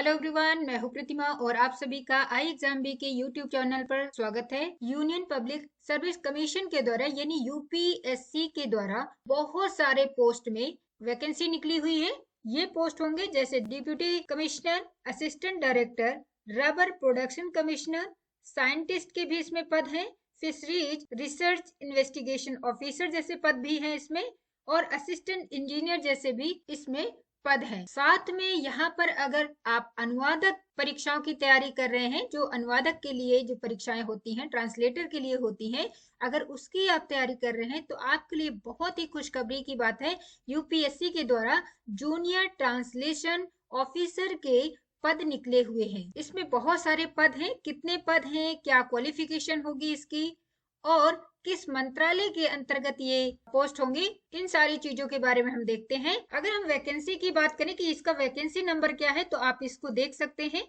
Hello everyone, मैं हूं प्रतिमा और आप सभी का आई एग्जाम बी के यूट्यूब चैनल पर स्वागत है। यूनियन पब्लिक सर्विस कमीशन के द्वारा यानी यूपीएससी के द्वारा बहुत सारे पोस्ट में वैकेंसी निकली हुई है। ये पोस्ट होंगे जैसे deputy commissioner, assistant director, rubber production commissioner, scientist के भी इसमें पद हैं, फिशरीज रिसर्च इन्वेस्टिगेशन ऑफिसर जैसे पद भी हैं इसमें, और असिस्टेंट इंजीनियर जैसे भी इसमें पद है। साथ में यहाँ पर अगर आप अनुवादक परीक्षाओं की तैयारी कर रहे हैं, जो अनुवादक के लिए जो परीक्षाएं होती हैं, ट्रांसलेटर के लिए होती हैं, अगर उसकी आप तैयारी कर रहे हैं तो आपके लिए बहुत ही खुशखबरी की बात है। यूपीएससी के द्वारा जूनियर ट्रांसलेशन ऑफिसर के पद निकले हुए हैं। इसमें बहुत सारे पद हैं। कितने पद हैं, क्या क्वालिफिकेशन होगी इसकी, और किस मंत्रालय के अंतर्गत ये पोस्ट होंगी, इन सारी चीजों के बारे में हम देखते हैं। अगर हम वैकेंसी की बात करें कि इसका वैकेंसी नंबर क्या है, तो आप इसको देख सकते हैं।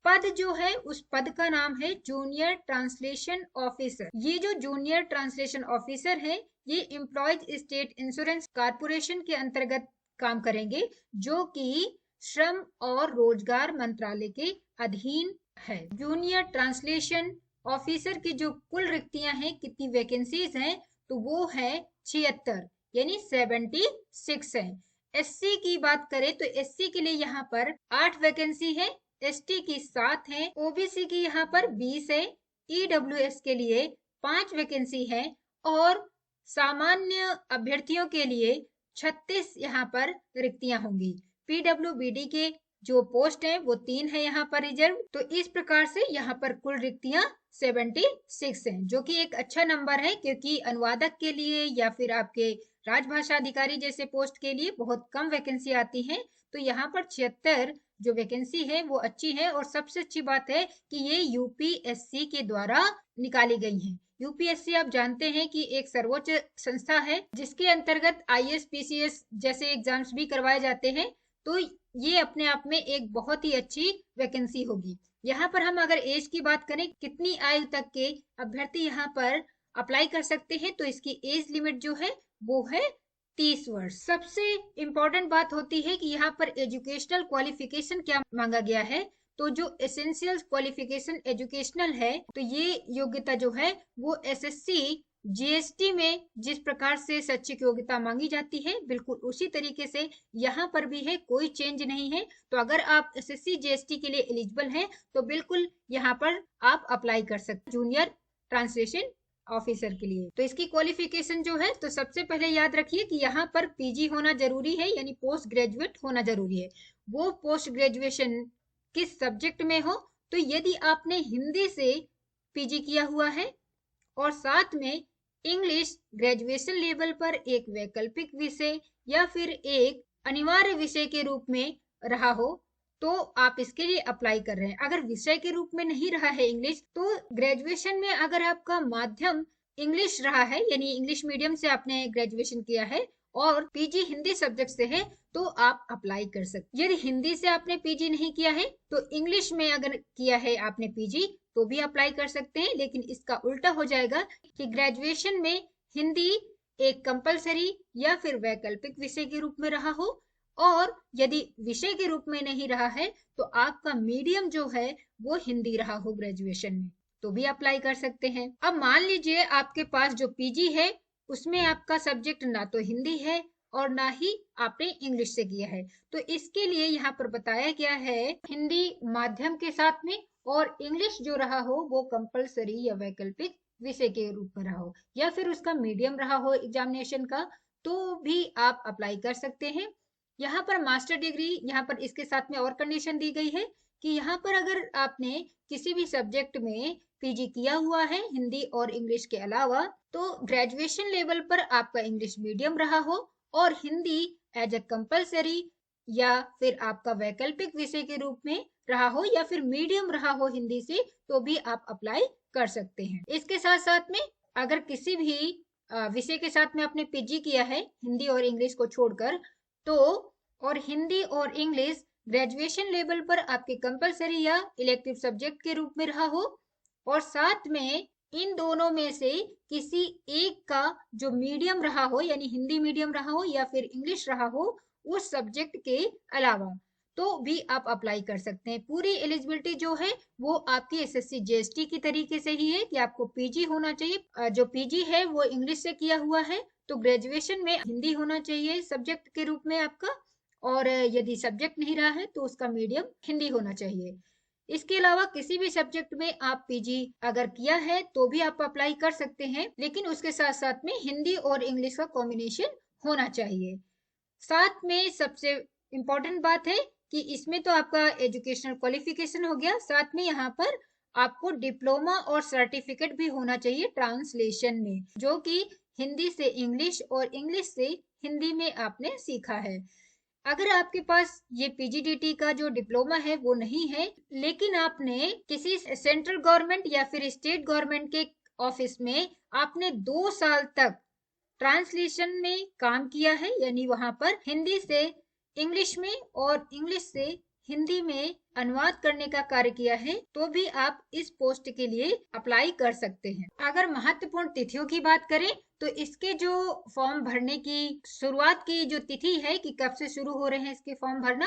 पद जो है उस पद का नाम है जूनियर ट्रांसलेशन ऑफिसर। ये जो जूनियर ट्रांसलेशन ऑफिसर है ये एम्प्लॉयज स्टेट इंश्योरेंस कारपोरेशन के अंतर्गत काम करेंगे, जो कि श्रम और रोजगार मंत्रालय के अधीन है। जूनियर ट्रांसलेशन ऑफिसर की जो कुल रिक्तियां हैं, कितनी वैकेंसीज हैं, तो वो है 76 यानी 76 है। एससी की बात करें तो एससी के लिए यहाँ पर 8 वैकेंसी है, एसटी की 7 है, ओबीसी की यहाँ पर 20 है, ईडब्ल्यूएस के लिए 5 वैकेंसी है, और सामान्य अभ्यर्थियों के लिए 36 यहाँ पर रिक्तियां होंगी। पीडब्ल्यूबीडी के जो पोस्ट है वो 3 है यहाँ पर रिजर्व। तो इस प्रकार से यहाँ पर कुल रिक्तियां 76 हैं, जो कि एक अच्छा नंबर है, क्योंकि अनुवादक के लिए या फिर आपके राजभाषा अधिकारी जैसे पोस्ट के लिए बहुत कम वैकेंसी आती है। तो यहाँ पर 76 जो वैकेंसी है वो अच्छी है, और सबसे अच्छी बात है कि ये यूपीएससी के द्वारा निकाली गई है। यूपीएससी आप जानते हैं कि एक सर्वोच्च संस्था है, जिसके अंतर्गत आईएएस पीसीएस जैसे एग्जाम्स भी करवाए जाते हैं। तो ये अपने आप में एक बहुत ही अच्छी वैकेंसी होगी। यहाँ पर हम अगर एज की बात करें, कितनी आयु तक के अभ्यर्थी यहाँ पर अप्लाई कर सकते हैं, तो इसकी एज लिमिट जो है वो है 30 वर्ष। सबसे इम्पोर्टेंट बात होती है कि यहाँ पर एजुकेशनल क्वालिफिकेशन क्या मांगा गया है। तो जो एसेंशियल क्वालिफिकेशन एजुकेशनल है, तो ये योग्यता जो है वो एसएससी जीएसटी में जिस प्रकार से शैक्षिक योग्यता मांगी जाती है, बिल्कुल उसी तरीके से यहाँ पर भी है, कोई चेंज नहीं है। तो अगर आप एसएससी जीएसटी के लिए एलिजिबल हैं तो बिल्कुल यहाँ पर आप अप्लाई कर सकते हैं जूनियर ट्रांसलेशन ऑफिसर के लिए। तो इसकी क्वालिफिकेशन जो है, तो सबसे पहले याद रखिए कि यहाँ पर पीजी होना जरूरी है, यानी पोस्ट ग्रेजुएट होना जरूरी है। वो पोस्ट ग्रेजुएशन किस सब्जेक्ट में हो, तो यदि आपने हिंदी से पीजी किया हुआ है और साथ में इंग्लिश ग्रेजुएशन लेवल पर एक वैकल्पिक विषय या फिर एक अनिवार्य विषय के रूप में रहा हो, तो आप इसके लिए अप्लाई कर रहे हैं। अगर विषय के रूप में नहीं रहा है इंग्लिश, तो ग्रेजुएशन में अगर आपका माध्यम इंग्लिश रहा है, यानी इंग्लिश मीडियम से आपने ग्रेजुएशन किया है और पीजी हिंदी सब्जेक्ट से है, तो आप अप्लाई कर सकते। यदि हिंदी से आपने पीजी नहीं किया है तो इंग्लिश में अगर किया है आपने पीजी, तो भी अप्लाई कर सकते हैं। लेकिन इसका उल्टा हो जाएगा कि ग्रेजुएशन में हिंदी एक कंपलसरी या फिर वैकल्पिक विषय के रूप में रहा हो, और यदि विषय के रूप में नहीं रहा है तो आपका मीडियम जो है वो हिंदी रहा हो ग्रेजुएशन में, तो भी अप्लाई कर सकते हैं। अब मान लीजिए आपके पास जो पीजी है उसमें आपका सब्जेक्ट ना तो हिंदी है और ना ही आपने इंग्लिश से किया है, तो इसके लिए यहाँ पर बताया गया है हिंदी माध्यम के साथ में और इंग्लिश जो रहा हो वो कंपलसरी या वैकल्पिक विषय के रूप में रहा हो, या फिर उसका मीडियम रहा हो एग्जामिनेशन का, तो भी आप अप्लाई कर सकते हैं। यहाँ पर मास्टर डिग्री, यहाँ पर इसके साथ में और कंडीशन दी गई है कि यहाँ पर अगर आपने किसी भी सब्जेक्ट में पीजी किया हुआ है हिंदी और इंग्लिश के अलावा, तो ग्रेजुएशन लेवल पर आपका इंग्लिश मीडियम रहा हो और हिंदी एज अ कंपलसरी या फिर आपका वैकल्पिक विषय के रूप में रहा हो या फिर मीडियम रहा हो हिंदी से, तो भी आप अप्लाई कर सकते हैं। इसके साथ साथ में अगर किसी भी विषय के साथ में आपने पीजी किया है हिंदी और इंग्लिश को छोड़कर, तो और हिंदी और इंग्लिश ग्रेजुएशन लेवल पर आपके कंपलसरी या इलेक्टिव सब्जेक्ट के रूप में रहा हो, और साथ में इन दोनों में से किसी एक का जो मीडियम रहा हो, यानी हिंदी मीडियम रहा हो या फिर इंग्लिश रहा हो उस सब्जेक्ट के अलावा, तो भी आप अप्लाई कर सकते हैं। पूरी एलिजिबिलिटी जो है वो आपकी एसएससी जीएसटी की तरीके से ही है कि आपको पीजी होना चाहिए। जो पीजी है वो इंग्लिश से किया हुआ है, तो ग्रेजुएशन में हिंदी होना चाहिए सब्जेक्ट के रूप में आपका, और यदि सब्जेक्ट नहीं रहा है तो उसका मीडियम हिंदी होना चाहिए। इसके अलावा किसी भी सब्जेक्ट में आप पीजी अगर किया है तो भी आप अप्लाई कर सकते हैं, लेकिन उसके साथ साथ में हिंदी और इंग्लिश का कॉम्बिनेशन होना चाहिए। साथ में सबसे इम्पोर्टेंट बात है कि इसमें तो आपका एजुकेशनल क्वालिफिकेशन हो गया, साथ में यहाँ पर आपको डिप्लोमा और सर्टिफिकेट भी होना चाहिए ट्रांसलेशन में, जो कि हिंदी से इंग्लिश और इंग्लिश से हिंदी में आपने सीखा है। अगर आपके पास ये पीजीडीटी का जो डिप्लोमा है वो नहीं है, लेकिन आपने किसी सेंट्रल गवर्नमेंट या फिर स्टेट गवर्नमेंट के ऑफिस में आपने 2 साल तक ट्रांसलेशन में काम किया है, यानी वहां पर हिंदी से इंग्लिश में और इंग्लिश से हिंदी में अनुवाद करने का कार्य किया है, तो भी आप इस पोस्ट के लिए अप्लाई कर सकते हैं। अगर महत्वपूर्ण तिथियों की बात करें तो इसके जो फॉर्म भरने की शुरुआत की जो तिथि है कि कब से शुरू हो रहे हैं इसके फॉर्म भरना,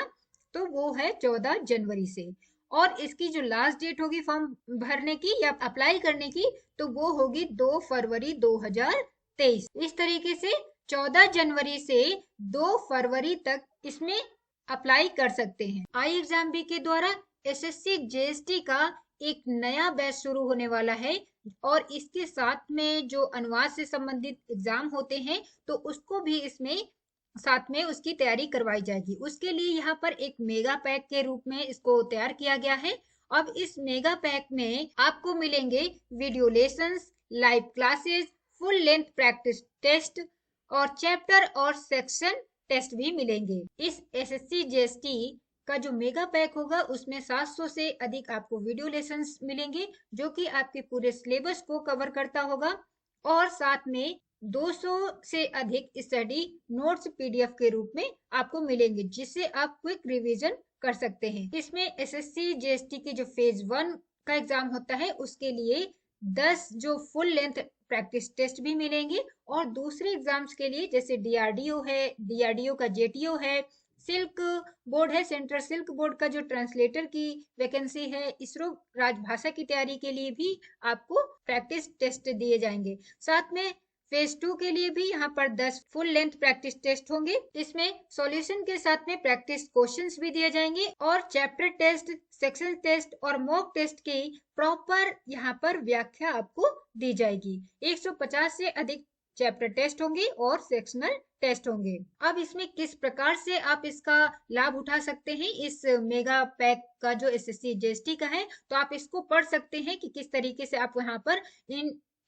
तो वो है 14 जनवरी से, और इसकी जो लास्ट डेट होगी फॉर्म भरने की या अप्लाई करने की, तो वो होगी 2 फरवरी 2023। इस तरीके से 14 जनवरी से 2 फरवरी तक इसमें अप्लाई कर सकते हैं। आई एग्जाम बी के द्वारा एसएससी जीएसटी का एक नया बैच शुरू होने वाला है, और इसके साथ में जो अनुवाद से संबंधित एग्जाम होते हैं तो उसको भी इसमें साथ में उसकी तैयारी करवाई जाएगी। उसके लिए यहाँ पर एक मेगा पैक के रूप में इसको तैयार किया गया है। अब इस मेगा पैक में आपको मिलेंगे video lessons, live classes, full length practice test और चैप्टर और सेक्शन टेस्ट भी मिलेंगे। इस एसएससी जीएसटी का जो मेगा पैक होगा उसमें 700 से अधिक आपको वीडियो लेसन्स मिलेंगे, जो कि आपके पूरे सिलेबस को कवर करता होगा, और साथ में 200 से अधिक स्टडी नोट्स पीडीएफ के रूप में आपको मिलेंगे, जिससे आप क्विक रिवीजन कर सकते हैं। इसमें एसएससी जीएसटी की जो फेज 1 का एग्जाम होता है उसके लिए 10 जो फुल लेंथ प्रैक्टिस टेस्ट भी मिलेंगे, और दूसरे एग्जाम्स के लिए जैसे डीआरडीओ है, डीआरडीओ का जेटीओ है, सिल्क बोर्ड है, सेंट्रल सिल्क बोर्ड का जो ट्रांसलेटर की वैकेंसी है, इसरो राजभाषा की तैयारी के लिए भी आपको प्रैक्टिस टेस्ट दिए जाएंगे। साथ में फेज 2 के लिए भी यहाँ पर 10 फुल लेंथ प्रैक्टिस टेस्ट होंगे। इसमें सॉल्यूशन के साथ में प्रैक्टिस क्वेश्चंस भी दिए जाएंगे, और चैप्टर टेस्ट, सेक्शन टेस्ट और मॉक टेस्ट की प्रॉपर यहाँ पर व्याख्या आपको दी जाएगी। 150 से अधिक चैप्टर टेस्ट होंगे और सेक्शनल टेस्ट होंगे। अब इसमें किस प्रकार से आप इसका लाभ उठा सकते हैं, इस मेगा पैक का जो एसएससी जीएसटी का है, तो आप इसको पढ़ सकते हैं कि किस तरीके से आप यहाँ पर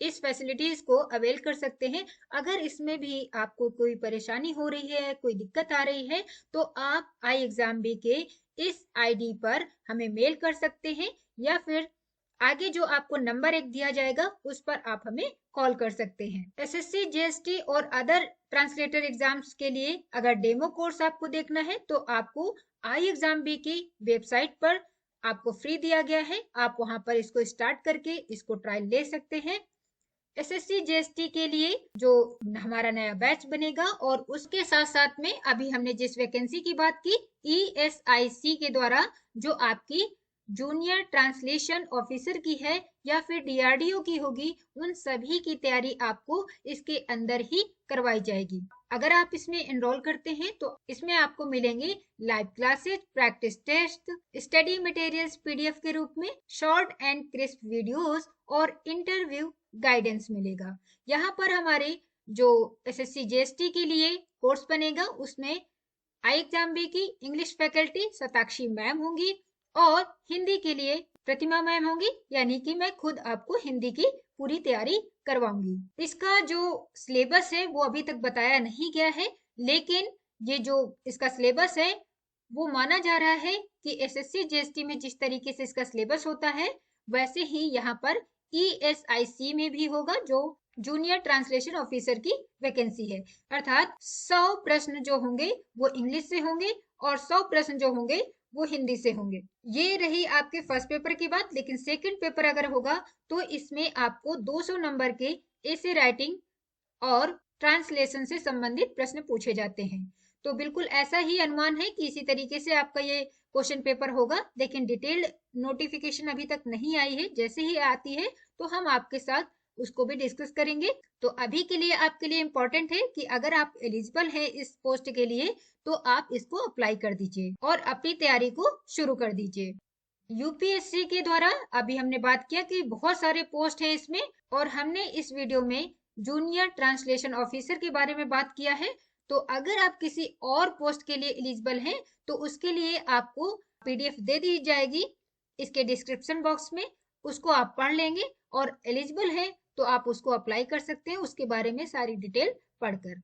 इस फैसिलिटीज को अवेल कर सकते हैं। अगर इसमें भी आपको कोई परेशानी हो रही है, कोई दिक्कत आ रही है, तो आप आई एग्जाम बी के इस आईडी पर हमें मेल कर सकते हैं, या फिर आगे जो आपको नंबर एक दिया जाएगा उस पर आप हमें कॉल कर सकते हैं। एसएससी जीएसटी और अदर ट्रांसलेटर एग्जाम्स के लिए अगर डेमो कोर्स आपको देखना है तो आपको आई एग्जाम बी की वेबसाइट पर आपको फ्री दिया गया है, आप वहां पर इसको स्टार्ट करके इसको ट्रायल ले सकते हैं। एसएससी जीएसटी के लिए जो हमारा नया बैच बनेगा, और उसके साथ साथ में अभी हमने जिस वैकेंसी की बात की ईएसआईसी के द्वारा जो आपकी जूनियर ट्रांसलेशन ऑफिसर की है या फिर डीआरडीओ की होगी, उन सभी की तैयारी आपको इसके अंदर ही करवाई जाएगी। अगर आप इसमें एनरोल करते हैं तो इसमें आपको मिलेंगे live classes, practice test, study materials PDF के रूप में, शॉर्ट एंड क्रिस्प वीडियोस और इंटरव्यू गाइडेंस मिलेगा। यहाँ पर हमारे जो एसएससी जीएसटी के लिए कोर्स बनेगा उसमें आई एग्जाम बी की इंग्लिश फैकल्टी शताक्षी मैम होंगी, और हिंदी के लिए प्रतिमा मैम होंगी, यानी कि मैं खुद आपको हिंदी की पूरी तैयारी करवाऊंगी। इसका जो सिलेबस है वो अभी तक बताया नहीं गया है, लेकिन ये जो इसका सिलेबस है वो माना जा रहा है कि एसएससी जीएसटी में जिस तरीके से इसका सिलेबस होता है वैसे ही यहाँ पर ईएसआईसी में भी होगा, जो जूनियर ट्रांसलेशन ऑफिसर की वैकेंसी है। अर्थात 100 प्रश्न जो होंगे वो इंग्लिश से होंगे और 100 प्रश्न जो होंगे वो हिंदी से होंगे। ये रही आपके फर्स्ट पेपर की बात, लेकिन सेकंड पेपर अगर होगा तो इसमें आपको 200 नंबर के एसे राइटिंग और ट्रांसलेशन से संबंधित प्रश्न पूछे जाते हैं। तो बिल्कुल ऐसा ही अनुमान है कि इसी तरीके से आपका ये क्वेश्चन पेपर होगा, लेकिन डिटेल्ड नोटिफिकेशन अभी तक नहीं आई है। जैसे ही आती है तो हम आपके साथ उसको भी डिस्कस करेंगे। तो अभी के लिए आपके लिए इम्पोर्टेंट है कि अगर आप एलिजिबल हैं इस पोस्ट के लिए तो आप इसको अप्लाई कर दीजिए और अपनी तैयारी को शुरू कर दीजिए। यूपीएससी के द्वारा अभी हमने बात किया कि बहुत सारे पोस्ट हैं इसमें, और हमने इस वीडियो में जूनियर ट्रांसलेशन ऑफिसर के बारे में बात किया है। तो अगर आप किसी और पोस्ट के लिए एलिजिबल हैं तो उसके लिए आपको पीडीएफ दे दी जाएगी इसके डिस्क्रिप्शन बॉक्स में, उसको आप पढ़ लेंगे और एलिजिबल हैं तो आप उसको अप्लाई कर सकते हैं उसके बारे में सारी डिटेल पढ़कर।